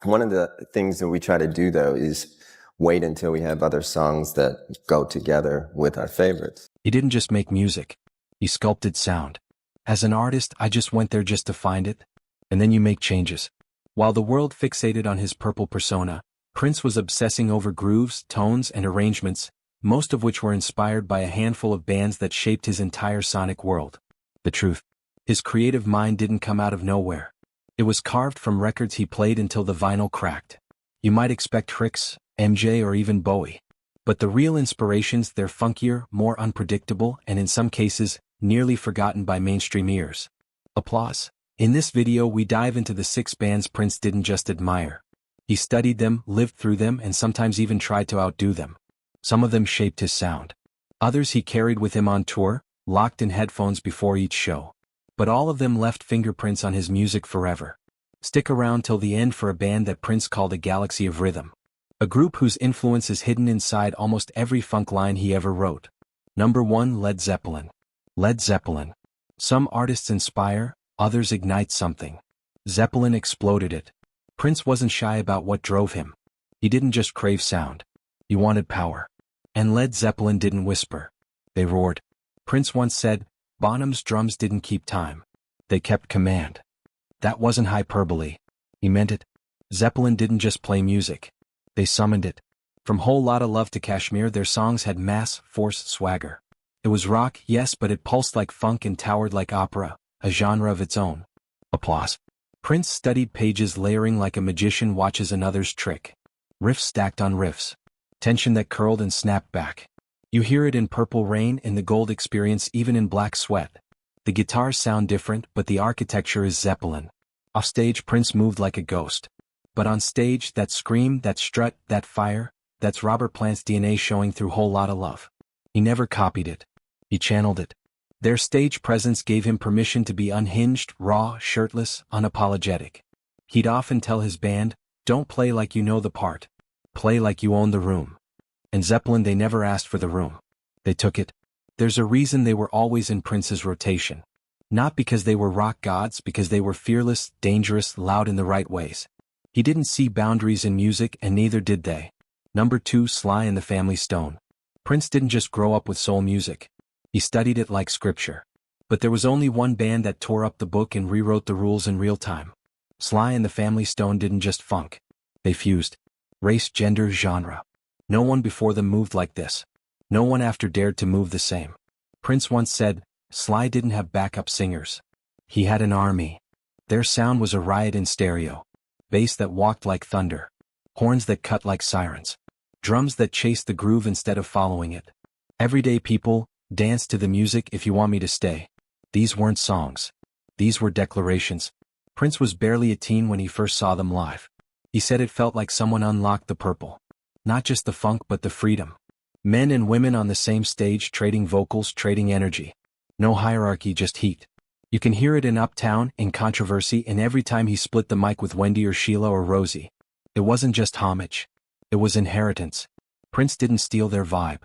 One of the things that we try to do, though, is wait until we have other songs that go together with our favorites. He didn't just make music. He sculpted sound. As an artist, I just went there just to find it. And then you make changes. While the world fixated on his purple persona, Prince was obsessing over grooves, tones, and arrangements, most of which were inspired by a handful of bands that shaped his entire sonic world. The truth. His creative mind didn't come out of nowhere. It was carved from records he played until the vinyl cracked. You might expect Trix, MJ, or even Bowie. But the real inspirations, they're funkier, more unpredictable, and in some cases, nearly forgotten by mainstream ears. Applause. In this video we dive into the 6 bands Prince didn't just admire. He studied them, lived through them, and sometimes even tried to outdo them. Some of them shaped his sound. Others he carried with him on tour, locked in headphones before each show. But all of them left fingerprints on his music forever. Stick around till the end for a band that Prince called a galaxy of rhythm. A group whose influence is hidden inside almost every funk line he ever wrote. Number 1, Led Zeppelin. Led Zeppelin. Some artists inspire, others ignite something. Zeppelin exploded it. Prince wasn't shy about what drove him. He didn't just crave sound. He wanted power. And Led Zeppelin didn't whisper. They roared. Prince once said, Bonham's drums didn't keep time. They kept command. That wasn't hyperbole. He meant it. Zeppelin didn't just play music. They summoned it. From Whole Lotta Love to Kashmir, their songs had mass, force, swagger. It was rock, yes, but it pulsed like funk and towered like opera, a genre of its own. Applause. Prince studied pages layering like a magician watches another's trick. Riffs stacked on riffs. Tension that curled and snapped back. You hear it in Purple Rain, in The Gold Experience, even in Black Sweat. The guitars sound different, but the architecture is Zeppelin. Offstage, Prince moved like a ghost. But on stage, that scream, that strut, that fire, that's Robert Plant's DNA showing through Whole Lotta Love. He never copied it. He channeled it. Their stage presence gave him permission to be unhinged, raw, shirtless, unapologetic. He'd often tell his band, don't play like you know the part. Play like you own the room. And Zeppelin, they never asked for the room. They took it. There's a reason they were always in Prince's rotation. Not because they were rock gods, because they were fearless, dangerous, loud in the right ways. He didn't see boundaries in music, and neither did they. Number 2, Sly and the Family Stone. Prince didn't just grow up with soul music. He studied it like scripture. But there was only one band that tore up the book and rewrote the rules in real time. Sly and the Family Stone didn't just funk. They fused. Race, gender, genre. No one before them moved like this. No one after dared to move the same. Prince once said, Sly didn't have backup singers. He had an army. Their sound was a riot in stereo. Bass that walked like thunder. Horns that cut like sirens. Drums that chased the groove instead of following it. Everyday people, dance to the music if you want me to stay. These weren't songs. These were declarations. Prince was barely a teen when he first saw them live. He said it felt like someone unlocked the purple. Not just the funk but the freedom. Men and women on the same stage, trading vocals, trading energy. No hierarchy, just heat. You can hear it in Uptown, in Controversy, and every time he split the mic with Wendy or Sheila or Rosie. It wasn't just homage. It was inheritance. Prince didn't steal their vibe.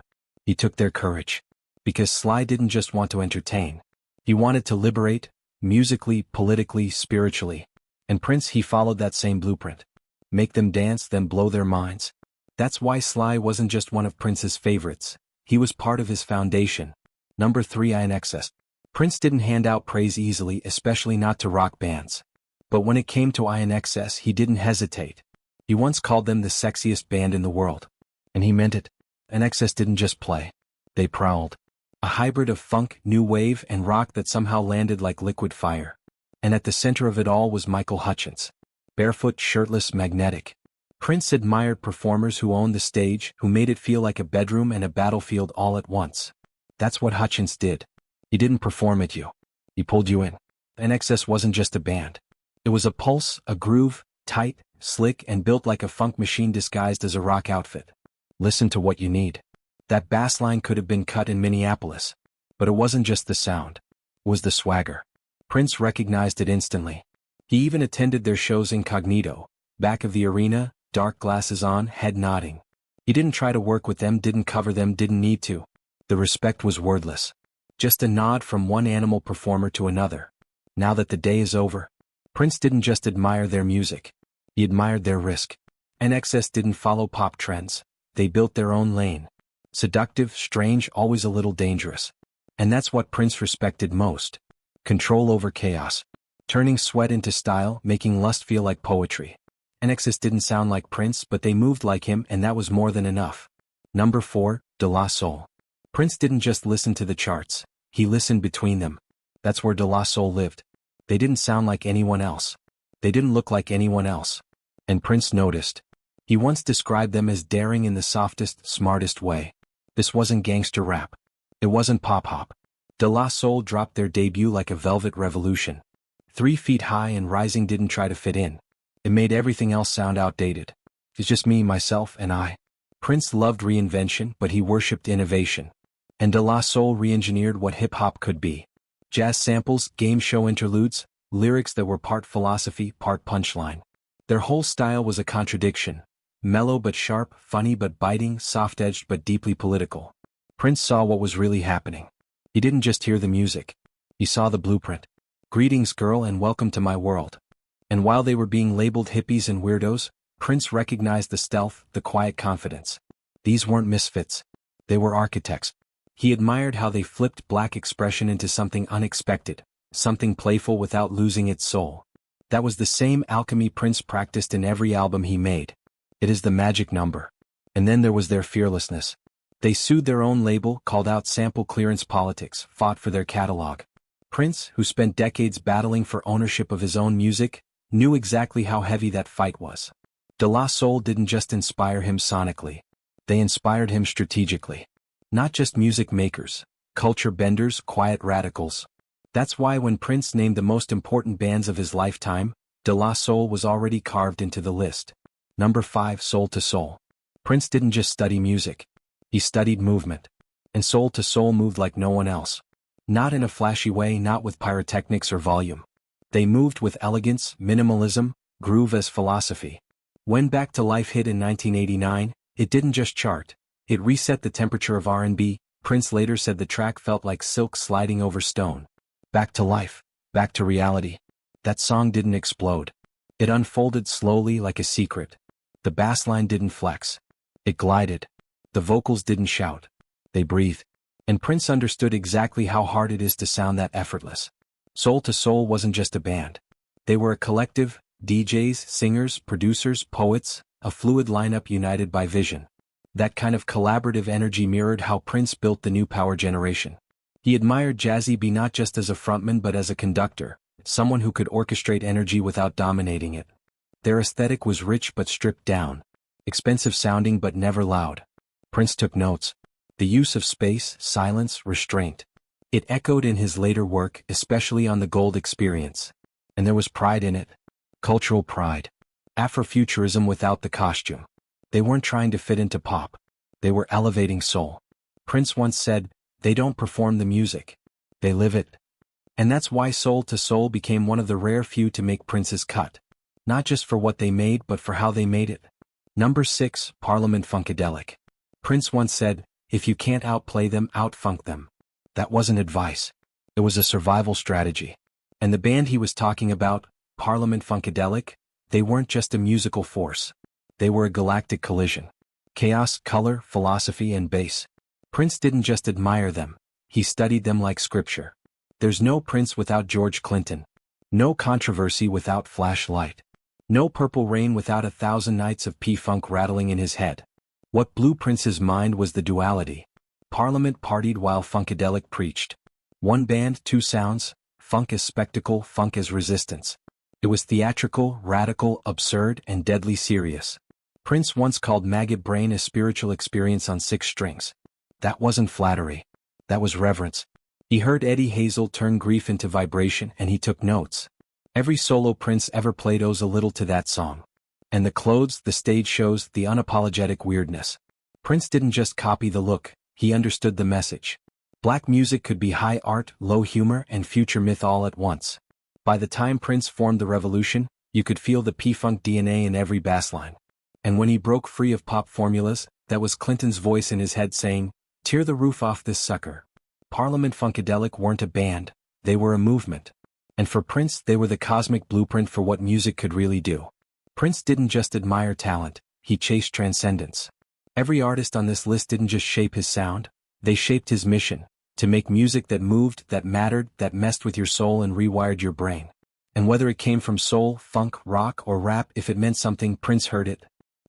He took their courage. Because Sly didn't just want to entertain. He wanted to liberate, musically, politically, spiritually. And Prince, he followed that same blueprint. Make them dance, then blow their minds. That's why Sly wasn't just one of Prince's favorites. He was part of his foundation. Number 3, INXS. Prince didn't hand out praise easily, especially not to rock bands. But when it came to INXS, he didn't hesitate. He once called them the sexiest band in the world. And he meant it. INXS didn't just play. They prowled. A hybrid of funk, new wave, and rock that somehow landed like liquid fire. And at the center of it all was Michael Hutchence. Barefoot, shirtless, magnetic. Prince admired performers who owned the stage, who made it feel like a bedroom and a battlefield all at once. That's what Hutchence did. He didn't perform at you. He pulled you in. INXS wasn't just a band. It was a pulse, a groove, tight, slick, and built like a funk machine disguised as a rock outfit. Listen to what you need. That bass line could have been cut in Minneapolis. But it wasn't just the sound. It was the swagger. Prince recognized it instantly. He even attended their shows incognito, back of the arena, dark glasses on, head nodding. He didn't try to work with them, didn't cover them, didn't need to. The respect was wordless. Just a nod from one animal performer to another. Now that the day is over, Prince didn't just admire their music. He admired their risk. NXS didn't follow pop trends. They built their own lane. Seductive, strange, always a little dangerous. And that's what Prince respected most. Control over chaos. Turning sweat into style, making lust feel like poetry. NXS didn't sound like Prince, but they moved like him, and that was more than enough. Number 4, De La Soul. Prince didn't just listen to the charts. He listened between them. That's where De La Soul lived. They didn't sound like anyone else. They didn't look like anyone else. And Prince noticed. He once described them as daring in the softest, smartest way. This wasn't gangster rap. It wasn't pop-hop. De La Soul dropped their debut like a velvet revolution. 3 feet high and rising, didn't try to fit in. It made everything else sound outdated. It's just me, myself, and I. Prince loved reinvention, but he worshipped innovation. And De La Soul re-engineered what hip-hop could be. Jazz samples, game show interludes, lyrics that were part philosophy, part punchline. Their whole style was a contradiction. Mellow but sharp, funny but biting, soft-edged but deeply political. Prince saw what was really happening. He didn't just hear the music. He saw the blueprint. Greetings, girl, and welcome to my world. And while they were being labeled hippies and weirdos, Prince recognized the stealth, the quiet confidence. These weren't misfits. They were architects. He admired how they flipped black expression into something unexpected, something playful without losing its soul. That was the same alchemy Prince practiced in every album he made. It is the magic number. And then there was their fearlessness. They sued their own label, called out sample clearance politics, fought for their catalog. Prince, who spent decades battling for ownership of his own music, knew exactly how heavy that fight was. De La Soul didn't just inspire him sonically. They inspired him strategically. Not just music makers, culture benders, quiet radicals. That's why when Prince named the most important bands of his lifetime, De La Soul was already carved into the list. Number 5, Soul to Soul. Prince didn't just study music. He studied movement. And Soul to Soul moved like no one else. Not in a flashy way, not with pyrotechnics or volume. They moved with elegance, minimalism, groove as philosophy. When Back to Life hit in 1989, it didn't just chart. It reset the temperature of R&B. Prince later said the track felt like silk sliding over stone. Back to life, back to reality. That song didn't explode. It unfolded slowly like a secret. The bass line didn't flex. It glided. The vocals didn't shout. They breathed. And Prince understood exactly how hard it is to sound that effortless. Soul to Soul wasn't just a band. They were a collective, DJs, singers, producers, poets, a fluid lineup united by vision. That kind of collaborative energy mirrored how Prince built the new power generation. He admired Jazzy B not just as a frontman but as a conductor, someone who could orchestrate energy without dominating it. Their aesthetic was rich but stripped down, expensive sounding but never loud. Prince took notes. The use of space, silence, restraint. It echoed in his later work, especially on the Gold Experience. And there was pride in it. Cultural pride. Afrofuturism without the costume. They weren't trying to fit into pop. They were elevating soul. Prince once said, "They don't perform the music. They live it." And that's why Soul to Soul became one of the rare few to make Prince's cut. Not just for what they made but for how they made it. Number 6, Parliament Funkadelic. Prince once said, "If you can't outplay them, outfunk them." That wasn't advice. It was a survival strategy. And the band he was talking about, Parliament Funkadelic, they weren't just a musical force. They were a galactic collision. Chaos, color, philosophy, and bass. Prince didn't just admire them. He studied them like scripture. There's no Prince without George Clinton. No controversy without Flashlight. No Purple Rain without 1,000 Nights of P-Funk rattling in his head. What blew Prince's mind was the duality. Parliament partied while Funkadelic preached. One band, two sounds, funk as spectacle, funk as resistance. It was theatrical, radical, absurd, and deadly serious. Prince once called Maggot Brain a spiritual experience on 6 strings. That wasn't flattery. That was reverence. He heard Eddie Hazel turn grief into vibration and he took notes. Every solo Prince ever played owes a little to that song. And the clothes, the stage shows, the unapologetic weirdness. Prince didn't just copy the look, he understood the message. Black music could be high art, low humor, and future myth all at once. By the time Prince formed the revolution, you could feel the P-Funk DNA in every bassline. And when he broke free of pop formulas, that was Clinton's voice in his head saying, "Tear the roof off this sucker." Parliament Funkadelic weren't a band, they were a movement. And for Prince, they were the cosmic blueprint for what music could really do. Prince didn't just admire talent, he chased transcendence. Every artist on this list didn't just shape his sound, they shaped his mission, to make music that moved, that mattered, that messed with your soul and rewired your brain. And whether it came from soul, funk, rock, or rap, if it meant something, Prince heard it.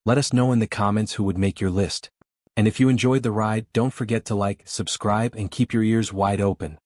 Let us know in the comments who would make your list. And if you enjoyed the ride, don't forget to like, subscribe, and keep your ears wide open.